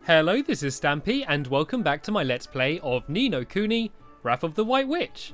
Hello, this is Stampy, and welcome back to my Let's Play of Ni No Kuni, Wrath of the White Witch.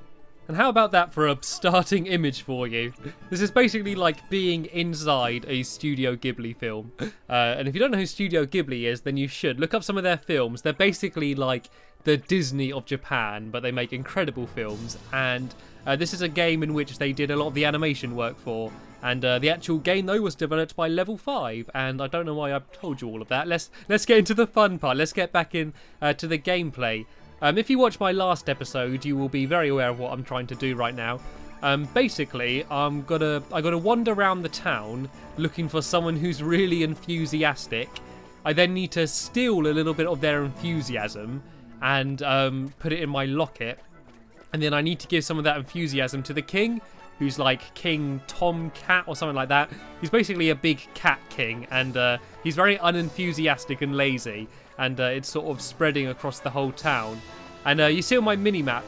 And how about that for a starting image for you? This is basically like being inside a Studio Ghibli film. And if you don't know who Studio Ghibli is, then you should. Look up some of their films. They're basically like the Disney of Japan, but they make incredible films. And this is a game in which they did a lot of the animation work for. And the actual game, though, was developed by Level 5. And I don't know why I've told you all of that. Let's get into the fun part. Let's get back in to the gameplay. If you watch my last episode, you will be very aware of what I'm trying to do right now. Basically, I gotta wander around the town looking for someone who's really enthusiastic. I then need to steal a little bit of their enthusiasm and put it in my locket. And then I need to give some of that enthusiasm to the king, who's like King Tom Cat or something like that. He's basically a big cat king, and he's very unenthusiastic and lazy, and it's sort of spreading across the whole town. And you see on my mini-map,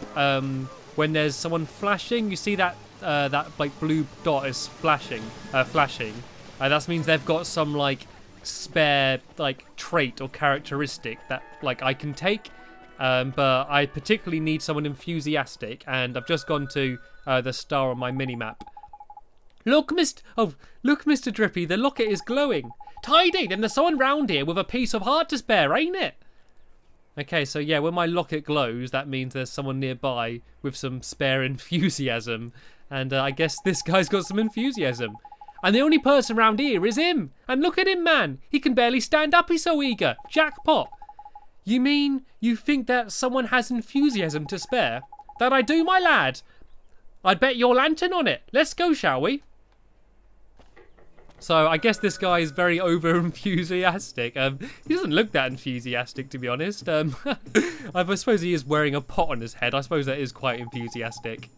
when there's someone flashing, you see that that like blue dot is flashing. That means they've got some like spare like trait or characteristic that like I can take. But I particularly need someone enthusiastic, and I've just gone to the star on my mini-map. Look, Mr. Drippy, the locket is glowing. Tidy, then there's someone round here with a piece of heart to spare, ain't it? Okay, so yeah, when my locket glows, that means there's someone nearby with some spare enthusiasm. And I guess this guy's got some enthusiasm. And the only person round here is him. And look at him, man. He can barely stand up, he's so eager. Jackpot. You mean you think that someone has enthusiasm to spare? That I do, my lad. I'd bet your lantern on it. Let's go, shall we? So I guess this guy is very over-enthusiastic. He doesn't look that enthusiastic, to be honest. I suppose he is wearing a pot on his head. I suppose that is quite enthusiastic.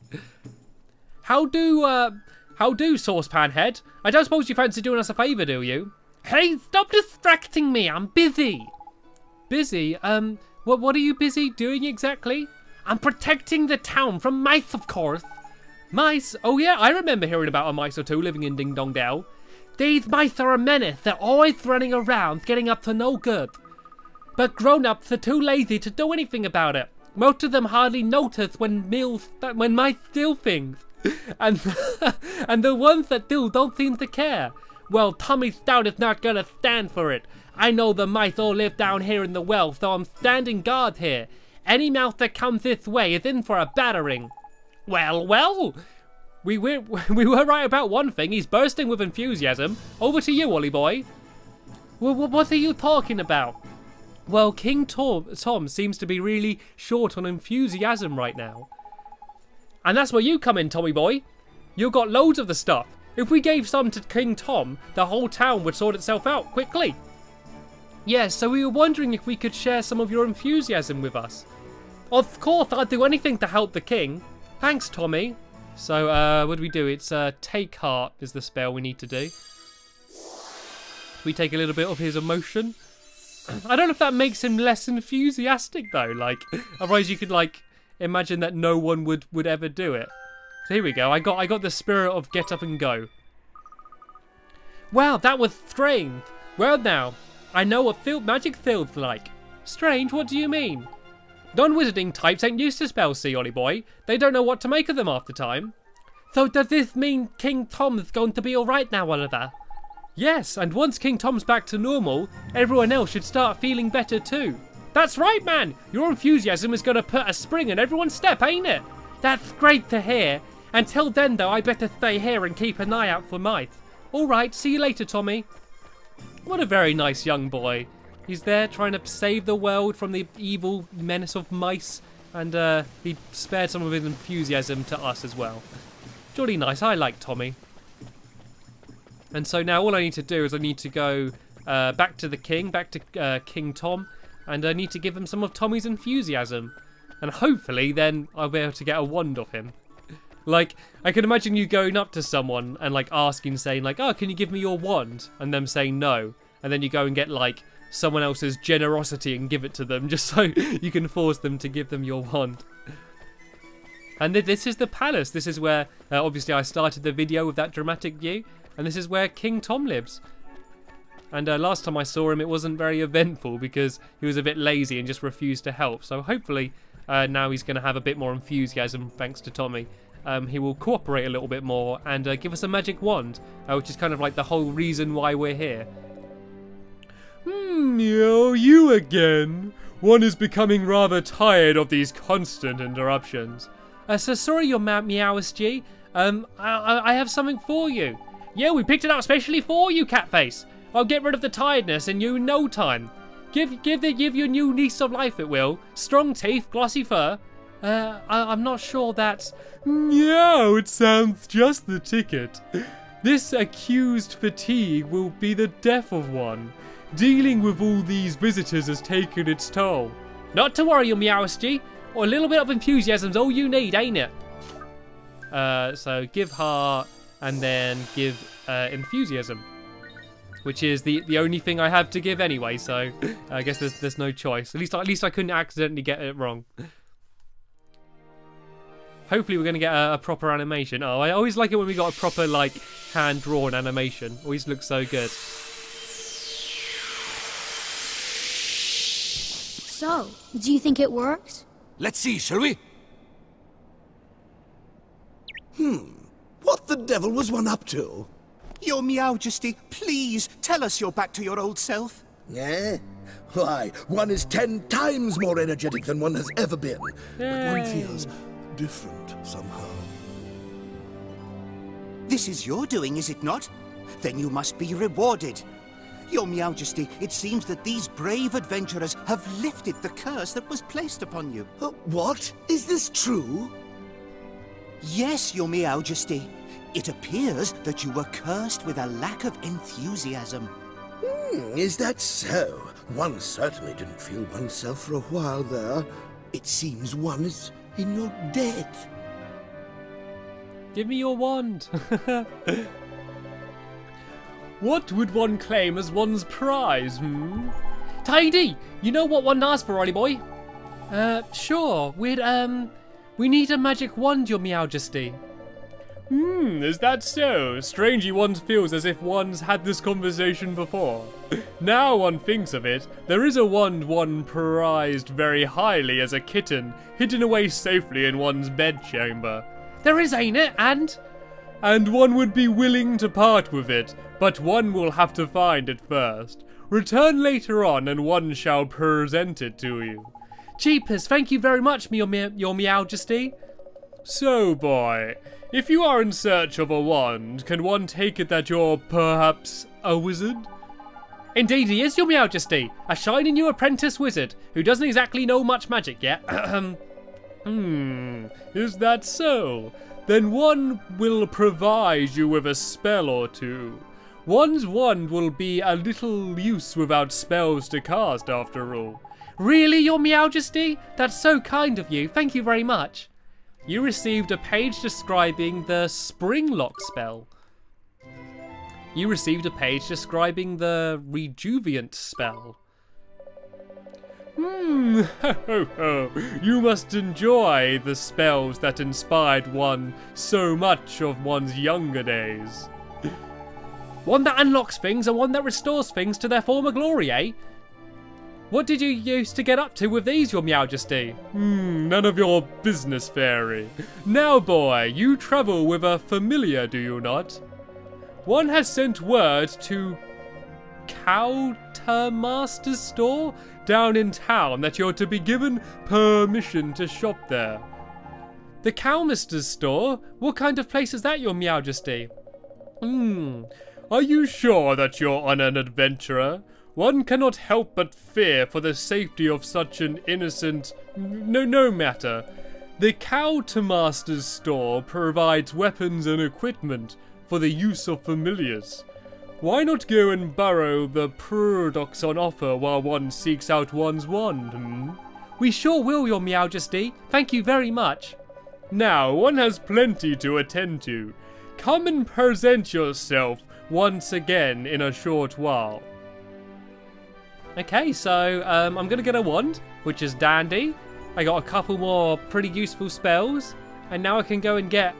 How do, Saucepan Head? I don't suppose you fancy doing us a favour, do you? Hey, stop distracting me. I'm busy. Busy? What are you busy doing exactly? I'm protecting the town from mice, of course. Mice? Oh yeah, I remember hearing about a mice or two living in Ding Dong Dell. These mice are a menace. They're always running around, getting up to no good. But grown-ups are too lazy to do anything about it. Most of them hardly notice when mice steal things. And, and the ones that do don't seem to care. Well, Tommy Stout is not gonna stand for it. I know the mice all live down here in the well, so I'm standing guard here. Any mouse that comes this way is in for a battering. Well. We were right about one thing. He's bursting with enthusiasm. Over to you, Ollie boy. Well, what are you talking about? Well, King Tom seems to be really short on enthusiasm right now. And that's where you come in, Tommy boy. You've got loads of the stuff. If we gave some to King Tom, the whole town would sort itself out quickly. Yes, so we were wondering if we could share some of your enthusiasm with us. Of course, I'd do anything to help the king. Thanks, Tommy. So, what do we do? It's take heart is the spell we need to do. We take a little bit of his emotion. I don't know if that makes him less enthusiastic, though. Like, otherwise you could, like, imagine that no one would ever do it. So here we go. I got the spirit of get up and go. Wow, that was strange. Well now, I know what magic feels like. Strange? What do you mean? Non-wizarding types ain't used to spells, see, Ollie boy. They don't know what to make of them half the time. So does this mean King Tom's going to be alright now, Oliver? Yes, and once King Tom's back to normal, everyone else should start feeling better too. That's right, man! Your enthusiasm is going to put a spring in everyone's step, ain't it? That's great to hear. Until then, though, I better stay here and keep an eye out for mice. Alright, see you later, Tommy. What a very nice young boy. He's there trying to save the world from the evil menace of mice, and he spared some of his enthusiasm to us as well. Jolly nice, I like Tommy. And so now all I need to do is I need to go back to the king, back to King Tom, and I need to give him some of Tommy's enthusiasm. And hopefully then I'll be able to get a wand off him. Like, I can imagine you going up to someone and like asking, saying like, oh, can you give me your wand? And them saying no. And then you go and get like someone else's generosity and give it to them just so you can force them to give them your wand. And this is the palace. This is where, obviously I started the video with that dramatic view. And this is where King Tom lives. And last time I saw him, it wasn't very eventful because he was a bit lazy and just refused to help. So hopefully now he's going to have a bit more enthusiasm thanks to Tommy. He will cooperate a little bit more and give us a magic wand, which is kind of like the whole reason why we're here. You again. One is becoming rather tired of these constant interruptions. So sorry, your Meowsty. I have something for you. Yeah, we picked it up especially for you, Catface. I'll get rid of the tiredness in you in no time. Give your new lease of life it will. Strong teeth, glossy fur. I'm not sure that's... Meow, it sounds just the ticket. This accused fatigue will be the death of one. Dealing with all these visitors has taken its toll. Not to worry, you Meowsty. Or a little bit of enthusiasm's all you need, ain't it? So give heart and then give enthusiasm. Which is the only thing I have to give anyway, so I guess there's no choice. At least I couldn't accidentally get it wrong. Hopefully we're going to get a proper animation. Oh, I always like it when we got a proper, like, hand-drawn animation. Always looks so good. So, do you think it works? Let's see, shall we? What the devil was one up to? Your Meowsty, please tell us you're back to your old self. Eh? Why, one is 10 times more energetic than one has ever been. But one feels different somehow. This is your doing, is it not? Then you must be rewarded. Your Meowsty, it seems that these brave adventurers have lifted the curse that was placed upon you. What? Is this true? Yes, your Meowsty. It appears that you were cursed with a lack of enthusiasm. Is that so? One certainly didn't feel oneself for a while there. It seems one is in your debt. Give me your wand. What would one claim as one's prize, Tidy, you know what one asked for, Ollie boy? Sure. We need a magic wand, your Meowsty. Is that so? Strangely, one feels as if one's had this conversation before. Now one thinks of it, there is a wand one prized very highly as a kitten, hidden away safely in one's bedchamber. There is, ain't it? And one would be willing to part with it, but one will have to find it first. Return later on, and one shall present it to you. Jeepers, thank you very much, your Meowsty. So, boy, if you are in search of a wand, can one take it that you're perhaps a wizard? Indeed he is, your Meowsty, a shiny new apprentice wizard who doesn't exactly know much magic yet. Is that so? Then one will provide you with a spell or two. One's wand will be a little use without spells to cast, after all. Really, your Meowsty? That's so kind of you. Thank you very much. You received a page describing the Spring Lock spell. You received a page describing the Rejuveant spell. Ho ho ho. You must enjoy the spells that inspired one so much of one's younger days. One that unlocks things and one that restores things to their former glory, eh? What did you used to get up to with these, your Meowsty? None of your business, fairy. Now, boy, you travel with a familiar, do you not? One has sent word to Cowtermaster's store down in town that you're to be given permission to shop there. The Cowmaster's store? What kind of place is that, your Meowsty? Are you sure that you're on an adventurer? One cannot help but fear for the safety of such an innocent... No matter. The Cowtermaster's store provides weapons and equipment for the use of familiars. Why not go and borrow the products on offer while one seeks out one's wand, We sure will, your Meowsty. Thank you very much. Now, one has plenty to attend to. Come and present yourself once again in a short while. Okay, so I'm going to get a wand, which is dandy. I got a couple more pretty useful spells. And now I can go and get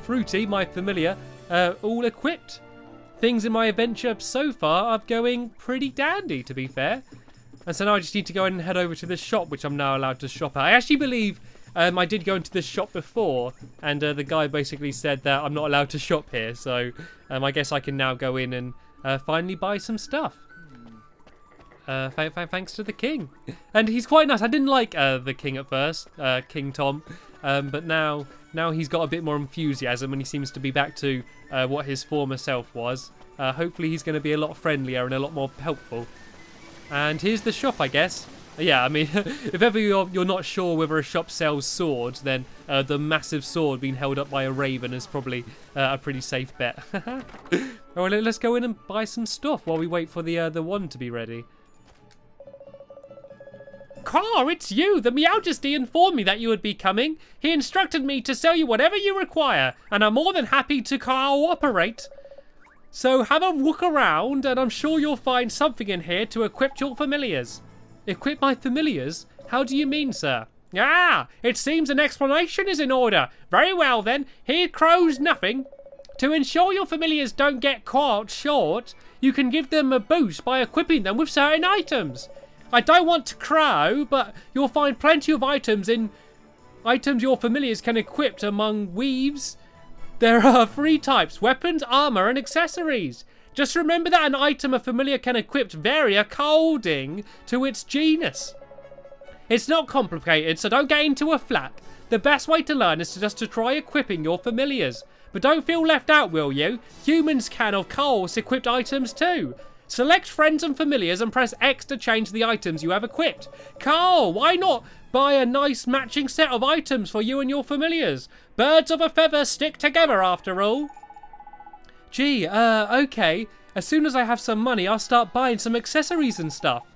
Fruity, my familiar, all equipped. things in my adventure so far are going pretty dandy, to be fair. And so now I just need to go and head over to this shop, which I'm now allowed to shop at. I actually believe I did go into this shop before, and the guy basically said that I'm not allowed to shop here. So I guess I can now go in and finally buy some stuff. Thanks to the king. And he's quite nice. I didn't like the king at first, King Tom. But now he's got a bit more enthusiasm and he seems to be back to what his former self was. Hopefully he's going to be a lot friendlier and a lot more helpful. And here's the shop, I guess. Yeah, I mean, if ever you're not sure whether a shop sells swords, then the massive sword being held up by a raven is probably a pretty safe bet. Alright, let's go in and buy some stuff while we wait for the wand to be ready. Car, it's you! The Meowjesty informed me that you would be coming. He instructed me to sell you whatever you require, and I'm more than happy to cooperate. So have a look around, and I'm sure you'll find something in here to equip your familiars. Equip my familiars? How do you mean, sir? Ah, it seems an explanation is in order. Very well then, here crows nothing. To ensure your familiars don't get caught short, you can give them a boost by equipping them with certain items. I don't want to crow, but you'll find plenty of items your familiars can equip among weaves. There are 3 types: weapons, armor, and accessories. Just remember that an item a familiar can equip vary according to its genus. It's not complicated, so don't get into a flap. The best way to learn is just to try equipping your familiars. But don't feel left out, will you? Humans can, of course, equip items too. Select friends and familiars and press X to change the items you have equipped. Carl, why not buy a nice matching set of items for you and your familiars? Birds of a feather stick together after all. Gee, okay. As soon as I have some money, I'll start buying some accessories and stuff.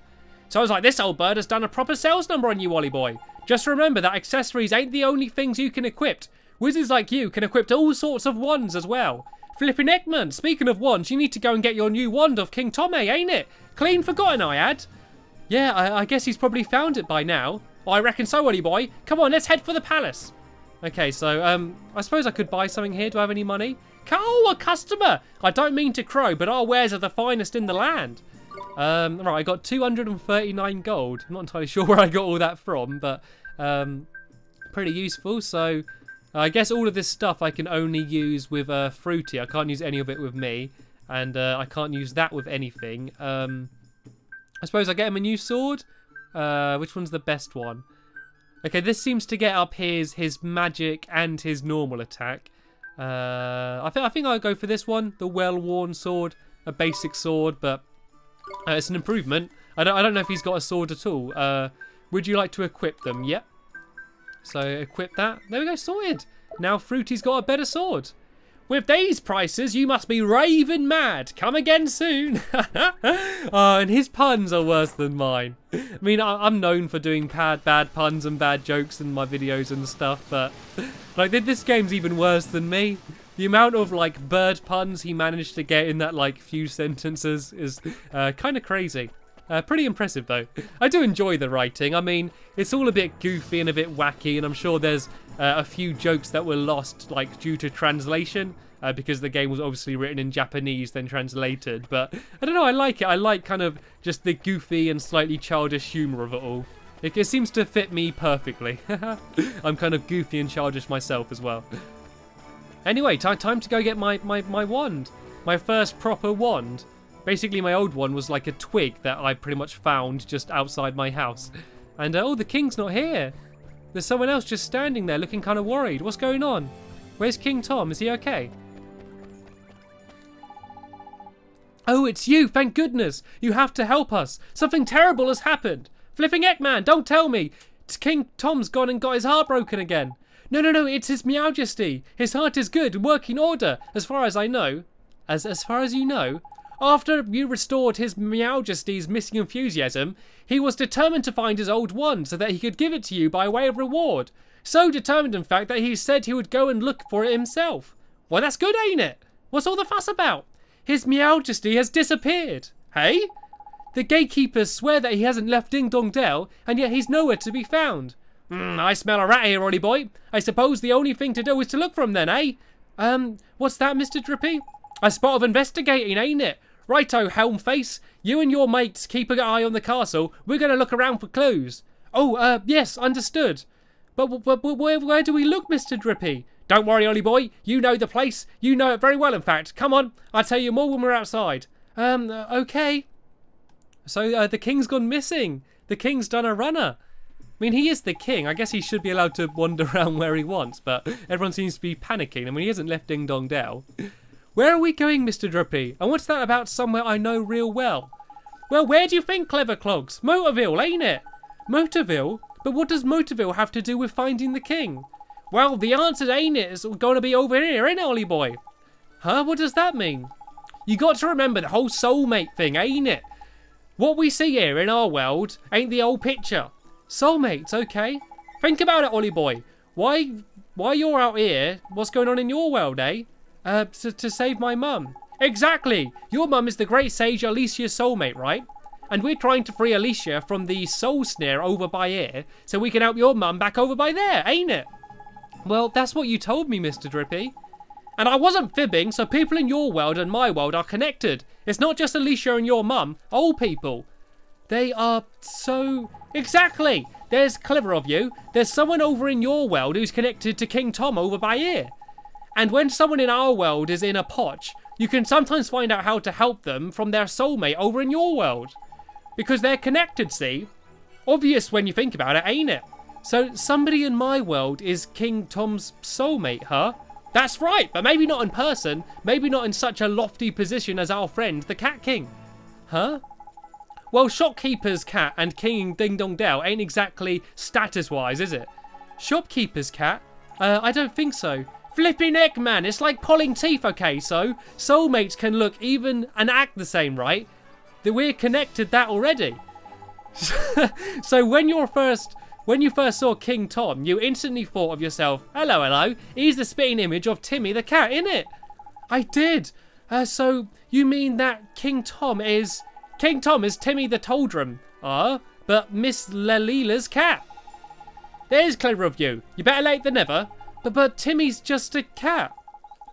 Sounds like this old bird has done a proper sales number on you, Wally boy. Just remember that accessories ain't the only things you can equip. Wizards like you can equip all sorts of wands as well. Flippin' Eggman, speaking of wands, you need to go and get your new wand of King Tommy, ain't it? Clean forgotten, I had. Yeah, I guess he's probably found it by now. I reckon so, Wally boy. Come on, let's head for the palace. Okay, so, I suppose I could buy something here. Do I have any money? Oh, a customer! I don't mean to crow, but our wares are the finest in the land. Right, I got 239 gold. I'm not entirely sure where I got all that from, but pretty useful. So I guess all of this stuff I can only use with Fruity. I can't use any of it with me, and I can't use that with anything. I suppose I get him a new sword. Which one's the best one? Okay, this seems to get up his magic and his normal attack. I think I'll go for this one, the well-worn sword, a basic sword, but it's an improvement. I don't know if he's got a sword at all. Would you like to equip them? Yep. So equip that. There we go, sorted. Now Fruity's got a better sword. With these prices, you must be raving mad. Come again soon. And his puns are worse than mine. I mean, I'm known for doing bad puns and bad jokes in my videos and stuff, but like this game's even worse than me. The amount of like bird puns he managed to get in that like few sentences is kind of crazy. Pretty impressive though. I do enjoy the writing. I mean, it's all a bit goofy and a bit wacky, and I'm sure there's a few jokes that were lost like due to translation, because the game was obviously written in Japanese then translated. But I don't know, I like it. I like kind of just the goofy and slightly childish humour of it all. It seems to fit me perfectly. I'm kind of goofy and childish myself as well. Anyway, time to go get my wand. My first proper wand. Basically, my old one was like a twig that I pretty much found just outside my house. And, oh, the king's not here. There's someone else just standing there looking kind of worried. What's going on? Where's King Tom? Is he okay? Oh, it's you, thank goodness. You have to help us. Something terrible has happened. Flipping Eggman, don't tell me. King Tom's gone and got his heart broken again. No, it's his Meowjesty. His heart is good and working order, as far as I know. As far as you know? After you restored his Meowjesty's missing enthusiasm, he was determined to find his old wand so that he could give it to you by way of reward. So determined, in fact, that he said he would go and look for it himself. Well, that's good, ain't it? What's all the fuss about? His Meowjesty has disappeared. Hey? The gatekeepers swear that he hasn't left Ding Dong Dell, and yet he's nowhere to be found. I smell a rat here, Roddy boy. I suppose the only thing to do is to look for him then, eh? What's that, Mr. Drippy? A spot of investigating, ain't it? Righto, Helmface. You and your mates keep an eye on the castle. We're going to look around for clues. Oh, yes, understood. But where do we look, Mr. Drippy? Don't worry, Ollie boy. You know the place. You know it very well, in fact. Come on. I'll tell you more when we're outside. Okay. So, the king's gone missing. The king's done a runner. I mean, he is the king. I guess he should be allowed to wander around where he wants, but everyone seems to be panicking. I mean, he hasn't left Ding Dong Dell. Where are we going, Mr. Drippy? And what's that about somewhere I know real well? Well, where do you think, Clever Clogs? Motorville, ain't it? Motorville? But what does Motorville have to do with finding the king? Well, the answer, ain't it, is going to be over here, ain't it, Ollie boy? Huh? What does that mean? You got to remember the whole soulmate thing, ain't it? What we see here in our world ain't the old picture. Soulmates, okay. Think about it, Ollie boy. Why you're out here, what's going on in your world, eh? To save my mum. Exactly. Your mum is the great sage Alicia's soulmate, right? And we're trying to free Alicia from the soul snare over by here, so we can help your mum back over by there, ain't it? Well, that's what you told me, Mr. Drippy. And I wasn't fibbing, so people in your world and my world are connected. It's not just Alicia and your mum, old people. They are so... Exactly! There's clever of you. There's someone over in your world who's connected to King Tom over by here. And when someone in our world is in a potch, you can sometimes find out how to help them from their soulmate over in your world. Because they're connected, see? Obvious when you think about it, ain't it? So somebody in my world is King Tom's soulmate, huh? That's right, but maybe not in person. Maybe not in such a lofty position as our friend, the Cat King. Huh? Well, Shopkeeper's cat and King Ding Dong Dell ain't exactly status-wise, is it? Shopkeeper's cat? I don't think so. Flipping heck, man, it's like pulling teeth, okay? So, soulmates can look even and act the same, right? That we're connected that already. So when you first saw King Tom, you instantly thought of yourself, hello, hello, he's the spitting image of Timmy the cat, innit? I did. So you mean that King Tom is Timmy the Toldrum, but Miss Lalila's cat. There's clever of you. You better late than never. But Timmy's just a cat.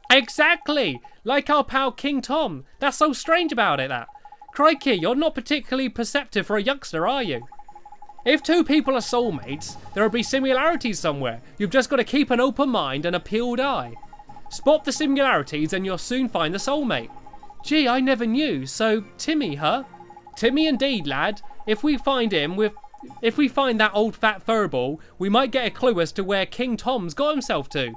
Exactly. Like our pal King Tom. That's so strange about it, that. Crikey, you're not particularly perceptive for a youngster, are you? If two people are soulmates, there'll be similarities somewhere. You've just got to keep an open mind and a peeled eye. Spot the similarities and you'll soon find the soulmate. Gee, I never knew. So, Timmy, huh? Timmy indeed, lad. If we find that old fat furball, we might get a clue as to where King Tom's got himself to.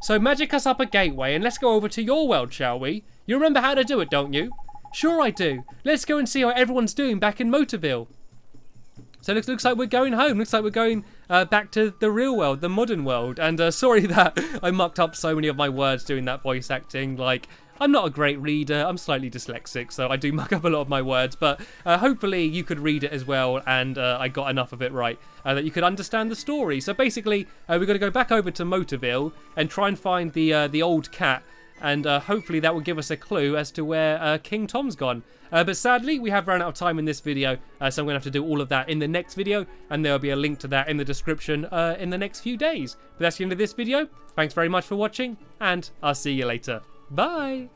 So magic us up a gateway and let's go over to your world, shall we? You remember how to do it, don't you? Sure I do. Let's go and see how everyone's doing back in Motorville. So it looks like we're going home. Looks like we're going back to the real world, the modern world. And sorry that I mucked up so many of my words doing that voice acting. Like, I'm not a great reader. I'm slightly dyslexic, so I do muck up a lot of my words. But hopefully you could read it as well, and I got enough of it right that you could understand the story. So basically, we're going to go back over to Motorville and try and find the old cat. And hopefully that will give us a clue as to where King Tom's gone. But sadly, we have run out of time in this video, so I'm going to have to do all of that in the next video, and there will be a link to that in the description in the next few days. But that's the end of this video. Thanks very much for watching, and I'll see you later. Bye!